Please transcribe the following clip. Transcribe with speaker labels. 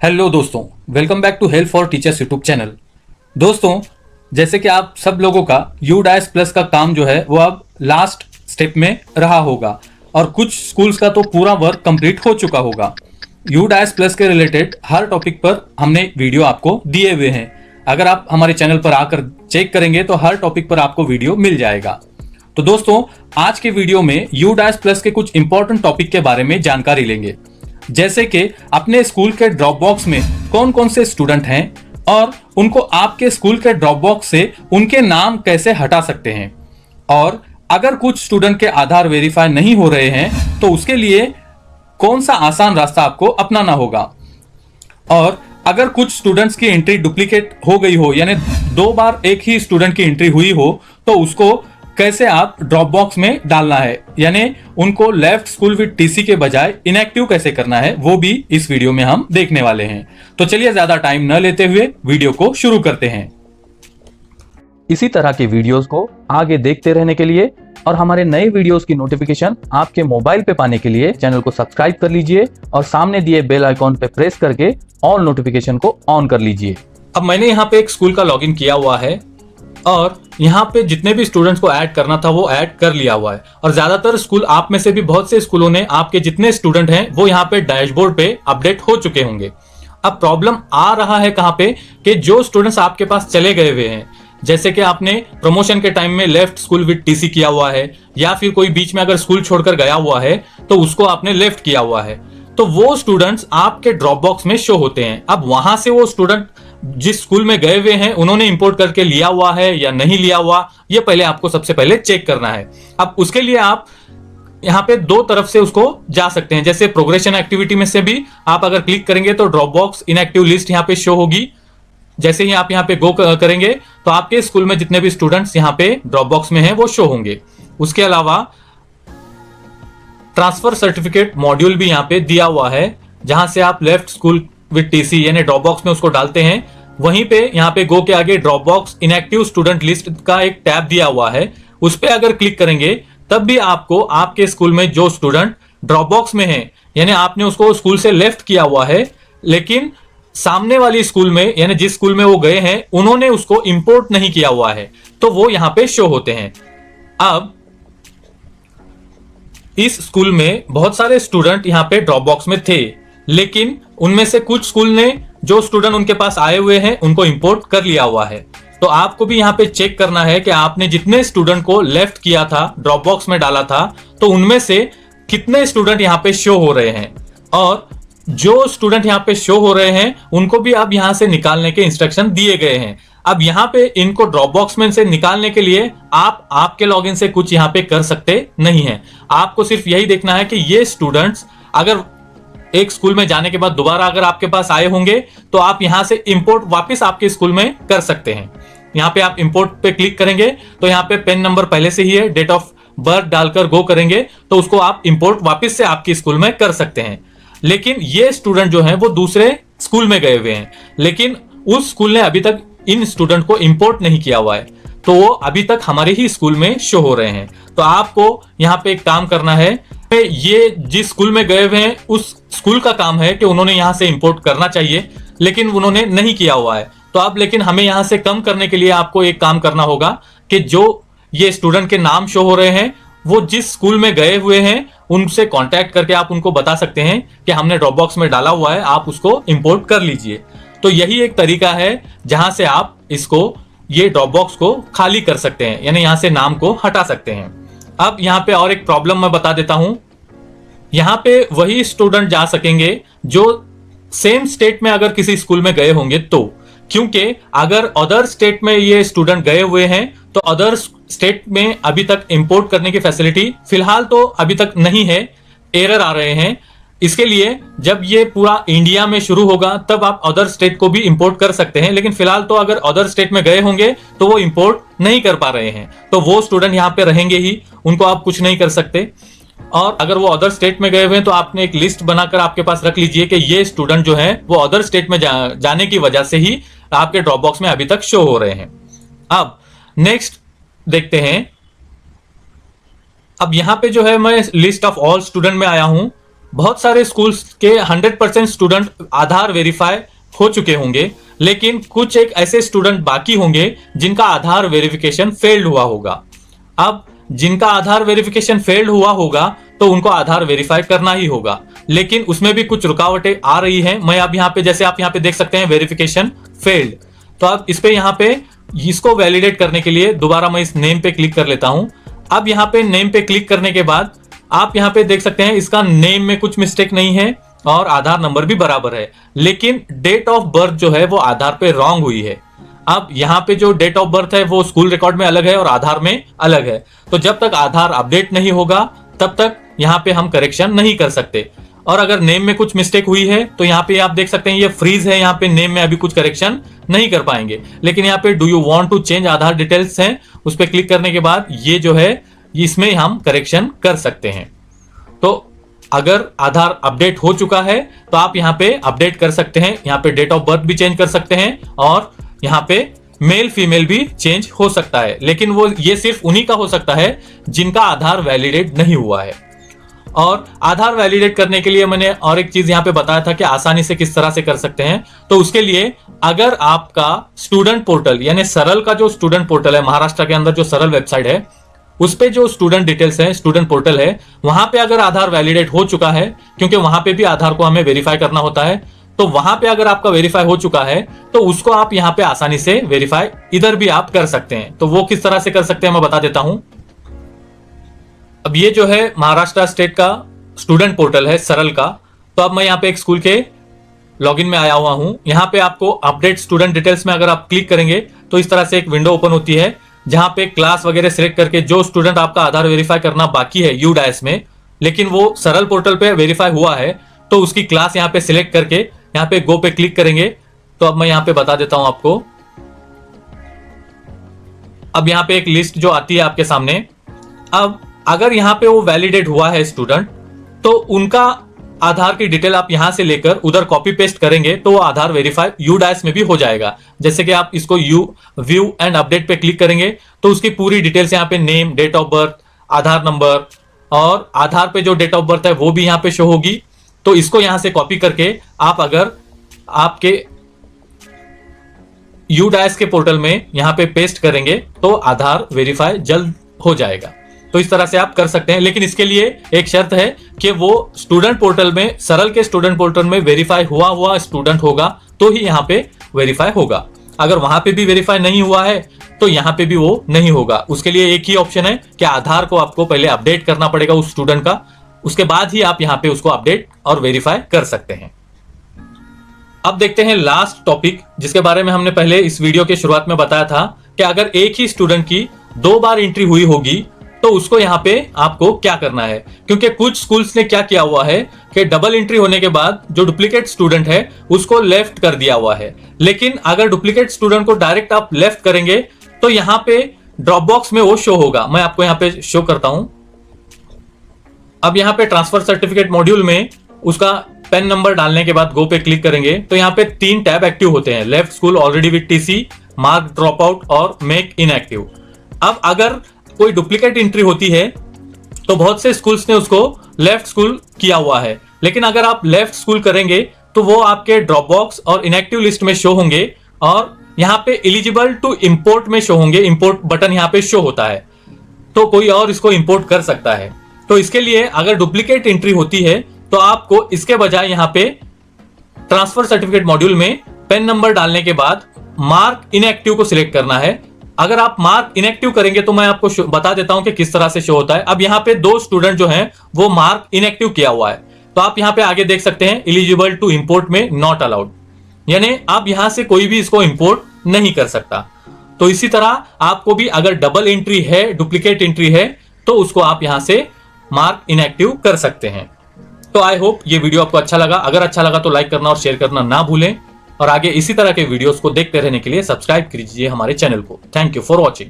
Speaker 1: Hello दोस्तों, welcome back to help for teachers YouTube channel. दोस्तों, जैसे कि आप सब लोगों का UDAS प्लस का काम जो है वो अब लास्ट स्टेप में रहा होगा और कुछ स्कूल्स का तो पूरा वर्क कंप्लीट हो चुका होगा। UDAS प्लस के रिलेटेड हर टॉपिक पर हमने वीडियो आपको दिए हुए हैं। अगर आप हमारे चैनल पर आकर चेक करेंगे तो हर टॉपिक पर आपको वीडियो मिल जाएगा। तो दोस्तों, आज के वीडियो में UDAS प्लस के कुछ इंपॉर्टेंट टॉपिक के बारे में जानकारी लेंगे, जैसे कि अपने स्कूल के ड्रॉप बॉक्स में कौन कौन से स्टूडेंट हैं और उनको आपके स्कूल के ड्रॉप बॉक्स से उनके नाम कैसे हटा सकते हैं, और अगर कुछ स्टूडेंट के आधार वेरीफाई नहीं हो रहे हैं तो उसके लिए कौन सा आसान रास्ता आपको अपनाना होगा, और अगर कुछ स्टूडेंट्स की एंट्री डुप्लीकेट हो गई हो, यानी 2 बार एक ही स्टूडेंट की एंट्री हुई हो, तो उसको कैसे आप ड्रॉप बॉक्स में डालना है, यानी उनको लेफ्ट स्कूल विद टीसी के बजाय इनएक्टिव कैसे करना है, वो भी इस वीडियो में हम देखने वाले हैं। तो चलिए ज्यादा टाइम न लेते हुए वीडियो को शुरू करते हैं। इसी तरह के वीडियोस को आगे देखते रहने के लिए और हमारे नए वीडियोस की नोटिफिकेशन आपके मोबाइल पे पाने के लिए चैनल को सब्सक्राइब कर लीजिए और सामने दिए बेल आइकॉन पे प्रेस करके ऑल नोटिफिकेशन को ऑन कर लीजिए। अब मैंने यहाँ पे एक स्कूल का लॉगिन किया हुआ है और यहाँ पे जितने भी स्टूडेंट्स को ऐड करना था वो ऐड कर लिया हुआ है, और ज्यादातर स्कूल आप में से भी बहुत से स्कूलों ने आपके जितने स्टूडेंट हैं वो यहाँ पे डैशबोर्ड पे अपडेट हो चुके होंगे। अब प्रॉब्लम आ रहा है कहाँ पे कि जो स्टूडेंट्स आपके पास चले गए हुए हैं, जैसे कि आपने प्रमोशन के टाइम में लेफ्ट स्कूल विद टीसी किया हुआ है, या फिर कोई बीच में अगर स्कूल छोड़कर गया हुआ है तो उसको आपने लेफ्ट किया हुआ है, तो वो स्टूडेंट्स आपके ड्रॉप बॉक्स में शो होते हैं। अब वहां से वो स्टूडेंट जिस स्कूल में गए हुए हैं उन्होंने इंपोर्ट करके लिया हुआ है या नहीं लिया हुआ, ये पहले आपको सबसे पहले चेक करना है। अब उसके लिए आप यहाँ पे 2 तरफ से उसको जा सकते हैं। जैसे प्रोग्रेशन एक्टिविटी में से भी आप अगर क्लिक करेंगे तो ड्रॉप बॉक्स इनएक्टिव लिस्ट यहाँ पे शो होगी। जैसे ही आप यहाँ पे गो करेंगे तो आपके स्कूल में जितने भी स्टूडेंट्स यहाँ पे ड्रॉप बॉक्स में हैं वो शो होंगे। उसके अलावा ट्रांसफर सर्टिफिकेट मॉड्यूल भी यहाँ पे दिया हुआ है, जहां से आप लेफ्ट स्कूल विद टीसी यानी ड्रॉप बॉक्स में उसको डालते हैं। वहीं पे यहाँ पे गो के आगे drop box inactive student list का एक टैब दिया हुआ है, उस पे अगर क्लिक करेंगे तब भी आपको आपके स्कूल में जो स्टूडेंट ड्रॉप बॉक्स में है, यानी आपने उसको स्कूल से लेफ्ट किया हुआ है, लेकिन सामने वाली स्कूल में यानी जिस स्कूल में वो गए हैं उन्होंने उसको इंपोर्ट नहीं किया हुआ है, तो वो यहाँ पे शो होते हैं। अब इस स्कूल में बहुत सारे स्टूडेंट यहाँ पे ड्रॉप बॉक्स में थे, लेकिन उनमें से कुछ स्कूल ने जो स्टूडेंट उनके पास आए हुए हैं उनको इंपोर्ट कर लिया हुआ है। तो आपको भी यहाँ पे चेक करना है कि आपने जितने स्टूडेंट को लेफ्ट किया था, ड्रॉप बॉक्स में डाला था, तो उनमें से कितने स्टूडेंट यहाँ पे शो हो रहे हैं, और जो स्टूडेंट यहाँ पे शो हो रहे हैं उनको भी अब यहाँ से निकालने के इंस्ट्रक्शन दिए गए हैं। अब यहाँ पे इनको ड्रॉप बॉक्स में से निकालने के लिए आप आपके लॉगिन से कुछ यहाँ पे कर सकते नहीं है। आपको सिर्फ यही देखना है कि ये स्टूडेंट्स अगर एक स्कूल में जाने के बाद दोबारा अगर आपके पास आए होंगे तो आप यहां से इंपोर्ट वापस आपके स्कूल में कर सकते हैं। यहाँ पे आप इंपोर्ट पे क्लिक करेंगे तो यहाँ पे पेन नंबर पहले से ही है, डेट ऑफ बर्थ डालकर गो करेंगे तो उसको आप इंपोर्ट वापस से आपके स्कूल में कर सकते हैं। लेकिन ये स्टूडेंट जो है वो दूसरे स्कूल में गए हुए हैं, लेकिन उस स्कूल ने अभी तक इन स्टूडेंट को इंपोर्ट नहीं किया हुआ है, तो वो अभी तक हमारे ही स्कूल में शो हो रहे हैं। तो आपको यहाँ पे एक काम करना है, ये जिस स्कूल में गए हुए हैं उस स्कूल का काम है कि उन्होंने यहां से इंपोर्ट करना चाहिए, लेकिन उन्होंने नहीं किया हुआ है। तो अब लेकिन हमें यहां से कम करने के लिए आपको एक काम करना होगा कि जो ये स्टूडेंट के नाम शो हो रहे हैं वो जिस स्कूल में गए हुए हैं उनसे कांटेक्ट करके आप उनको बता सकते हैं कि हमने ड्रॉप बॉक्स में डाला हुआ है, आप उसको इंपोर्ट कर लीजिए। तो यही एक तरीका है जहां से आप इसको ये ड्रॉप बॉक्स को खाली कर सकते हैं, यानी यहां से नाम को हटा सकते हैं। अब यहाँ पे और एक प्रॉब्लम मैं बता देता हूं, यहाँ पे वही स्टूडेंट जा सकेंगे जो सेम स्टेट में अगर किसी स्कूल में गए होंगे, तो क्योंकि अगर अदर स्टेट में ये स्टूडेंट गए हुए हैं तो अदर स्टेट में अभी तक इंपोर्ट करने की फैसिलिटी फिलहाल तो अभी तक नहीं है, एरर आ रहे हैं। इसके लिए जब ये पूरा इंडिया में शुरू होगा तब आप अदर स्टेट को भी इंपोर्ट कर सकते हैं, लेकिन फिलहाल तो अगर अदर स्टेट में गए होंगे तो वो इंपोर्ट नहीं कर पा रहे हैं, तो वो स्टूडेंट यहाँ पे रहेंगे ही, उनको आप कुछ नहीं कर सकते। और अगर वो अदर स्टेट में गए हुए हैं तो आपने एक लिस्ट बनाकर आपके पास रख लीजिए कि ये स्टूडेंट जो है वो अदर स्टेट में जाने की वजह से ही आपके ड्रॉप बॉक्स में अभी तक शो हो रहे हैं। अब नेक्स्ट देखते हैं। अब यहां पे जो है मैं लिस्ट ऑफ ऑल स्टूडेंट में आया हूं, बहुत सारे स्कूल्स के 100% स्टूडेंट आधार वेरीफाई हो चुके होंगे, लेकिन कुछ एक ऐसे स्टूडेंट बाकी होंगे जिनका आधार वेरिफिकेशन फेल्ड हुआ होगा। अब जिनका आधार वेरिफिकेशन फेल्ड हुआ होगा तो उनको आधार वेरीफाई करना ही होगा, लेकिन उसमें भी कुछ रुकावटें आ रही हैं। मैं अब यहाँ पे, जैसे आप यहाँ पे देख सकते हैं, वेरिफिकेशन फेल्ड, तो अब इस पे यहाँ पे इसको वैलिडेट करने के लिए दोबारा मैं इस नेम पे क्लिक कर लेता हूं। अब यहाँ पे नेम पे क्लिक करने के बाद आप यहाँ पे देख सकते हैं इसका नेम में कुछ मिस्टेक नहीं है और आधार नंबर भी बराबर है, लेकिन डेट ऑफ बर्थ जो है वो आधार पे रॉन्ग हुई है। अब यहाँ पे जो डेट ऑफ बर्थ है वो स्कूल रिकॉर्ड में अलग है और आधार में अलग है, तो जब तक आधार अपडेट नहीं होगा तब तक यहाँ पे हम करेक्शन नहीं कर सकते। और अगर नेम में कुछ मिस्टेक हुई है तो यहाँ पे आप देख सकते हैं ये फ्रीज है, यहाँ पे नेम में अभी कुछ करेक्शन नहीं कर पाएंगे, लेकिन यहाँ पे do you want to change Aadhaar details है, उस पर क्लिक करने के बाद ये जो है इसमें हम करेक्शन कर सकते हैं। तो अगर आधार अपडेट हो चुका है तो आप यहाँ पे अपडेट कर सकते हैं, यहाँ पे डेट ऑफ बर्थ भी चेंज कर सकते हैं और यहाँ पे मेल फीमेल भी चेंज हो सकता है, लेकिन वो ये सिर्फ उन्हीं का हो सकता है जिनका आधार वैलिडेट नहीं हुआ है। और आधार वैलिडेट करने के लिए मैंने और एक चीज यहाँ पे बताया था कि आसानी से किस तरह से कर सकते हैं। तो उसके लिए अगर आपका स्टूडेंट पोर्टल यानी सरल का जो स्टूडेंट पोर्टल है, महाराष्ट्र के अंदर जो सरल वेबसाइट है, उस पे जो स्टूडेंट डिटेल्स है, स्टूडेंट पोर्टल है, वहां पे अगर आधार वैलिडेट हो चुका है, क्योंकि वहां पे भी आधार को हमें वेरीफाई करना होता है, तो वहां पे अगर आपका वेरीफाई हो चुका है तो उसको आप यहाँ पे आसानी से वेरीफाई इधर भी आप कर सकते हैं। तो वो किस तरह से कर सकते हैं मैं बता देता हूं। अब ये जो है महाराष्ट्र स्टेट का स्टूडेंट पोर्टल है सरल का, तो अब मैं यहाँ पे एक स्कूल के लॉगिन में आया हुआ हूं। यहाँ पे आपको अपडेट स्टूडेंट डिटेल्स में अगर आप क्लिक करेंगे तो इस तरह से एक विंडो ओपन होती है, जहां पे क्लास वगैरह सिलेक्ट करके जो स्टूडेंट आपका आधार वेरीफाई करना बाकी है यूडाइस में, लेकिन वो सरल पोर्टल पे वेरीफाई हुआ है, तो उसकी क्लास यहाँ पे सिलेक्ट करके यहाँ पे गो पे क्लिक करेंगे। तो अब मैं यहाँ पे बता देता हूं आपको। अब यहाँ पे एक लिस्ट जो आती है आपके सामने, अब अगर यहाँ पे वो वैलिडेट हुआ है स्टूडेंट, तो उनका आधार की डिटेल आप यहां से लेकर उधर कॉपी पेस्ट करेंगे तो वो आधार वेरीफाई यूडाइस में भी हो जाएगा। जैसे कि आप इसको व्यू एंड अपडेट पे क्लिक करेंगे तो उसकी पूरी डिटेल्स यहाँ पे name, date of birth, Aadhaar number और आधार पे जो डेट ऑफ बर्थ है वो भी यहाँ पे शो होगी। तो इसको यहां से कॉपी करके आप अगर आपके यूडाइस के पोर्टल में यहाँ पे पेस्ट करेंगे तो आधार वेरीफाई जल्द हो जाएगा। तो इस तरह से आप कर सकते हैं, लेकिन इसके लिए एक शर्त है कि वो स्टूडेंट पोर्टल में, सरल के स्टूडेंट पोर्टल में वेरीफाई हुआ स्टूडेंट होगा तो ही यहाँ पे वेरीफाई होगा। अगर वहां पे भी वेरीफाई नहीं हुआ है तो यहाँ पे भी वो नहीं होगा। उसके लिए एक ही ऑप्शन है कि आधार को आपको पहले अपडेट करना पड़ेगा उस स्टूडेंट का, उसके बाद ही आप यहाँ पे उसको अपडेट और वेरीफाई कर सकते हैं। अब देखते हैं लास्ट टॉपिक, जिसके बारे में हमने पहले इस वीडियो के शुरुआत में बताया था कि अगर एक ही स्टूडेंट की 2 बार एंट्री हुई होगी तो उसको यहाँ पे आपको क्या करना है। क्योंकि कुछ स्कूल्स ने क्या किया हुआ है कि डबल एंट्री होने के बाद जो डुप्लीकेट स्टूडेंट है उसको लेफ्ट कर दिया हुआ है, लेकिन अगर डुप्लीकेट स्टूडेंट को डायरेक्ट आप लेफ्ट करेंगे तो यहाँ पे ड्रॉप बॉक्स में वो शो होगा। मैं आपको यहाँ पे शो करता हूं। अब यहाँ पे ट्रांसफर सर्टिफिकेट मॉड्यूल में उसका पेन नंबर डालने के बाद गो पे क्लिक करेंगे तो यहाँ पे 3 टैब एक्टिव होते हैं, left school already with TC, mark drop out और मेक इनएक्टिव। अब अगर कोई डुप्लीकेट एंट्री होती है तो बहुत से स्कूल्स ने उसको लेफ्ट स्कूल किया हुआ है, लेकिन अगर आप लेफ्ट स्कूल करेंगे तो वो आपके ड्रॉप बॉक्स और इनएक्टिव लिस्ट में शो होंगे और यहाँ पे एलिजिबल टू इंपोर्ट में शो होंगे। इंपोर्ट बटन यहाँ पे शो होता है, तो कोई और इसको इंपोर्ट कर सकता है। तो इसके लिए अगर डुप्लीकेट एंट्री होती है तो आपको इसके बजाय यहाँ पे ट्रांसफर सर्टिफिकेट मॉड्यूल में पेन नंबर डालने के बाद मार्क इनएक्टिव को सिलेक्ट करना है। अगर आप मार्क इनएक्टिव करेंगे तो मैं आपको बता देता हूं कि किस तरह से शो होता है। अब यहाँ पे 2 स्टूडेंट जो हैं वो मार्क इनएक्टिव किया हुआ है, तो आप यहाँ पे आगे देख सकते हैं एलिजिबल टू इंपोर्ट में नॉट अलाउड, यानी आप यहां से कोई भी इसको इंपोर्ट नहीं कर सकता। तो इसी तरह आपको भी अगर डबल एंट्री है, डुप्लीकेट एंट्री है, तो उसको आप यहां से मार्क इनएक्टिव कर सकते हैं। तो आई होप ये वीडियो आपको अच्छा लगा। अगर अच्छा लगा तो लाइक करना और शेयर करना ना भूलें, और आगे इसी तरह के वीडियोस को देखते रहने के लिए सब्सक्राइब कीजिए हमारे चैनल को। Thank you for watching.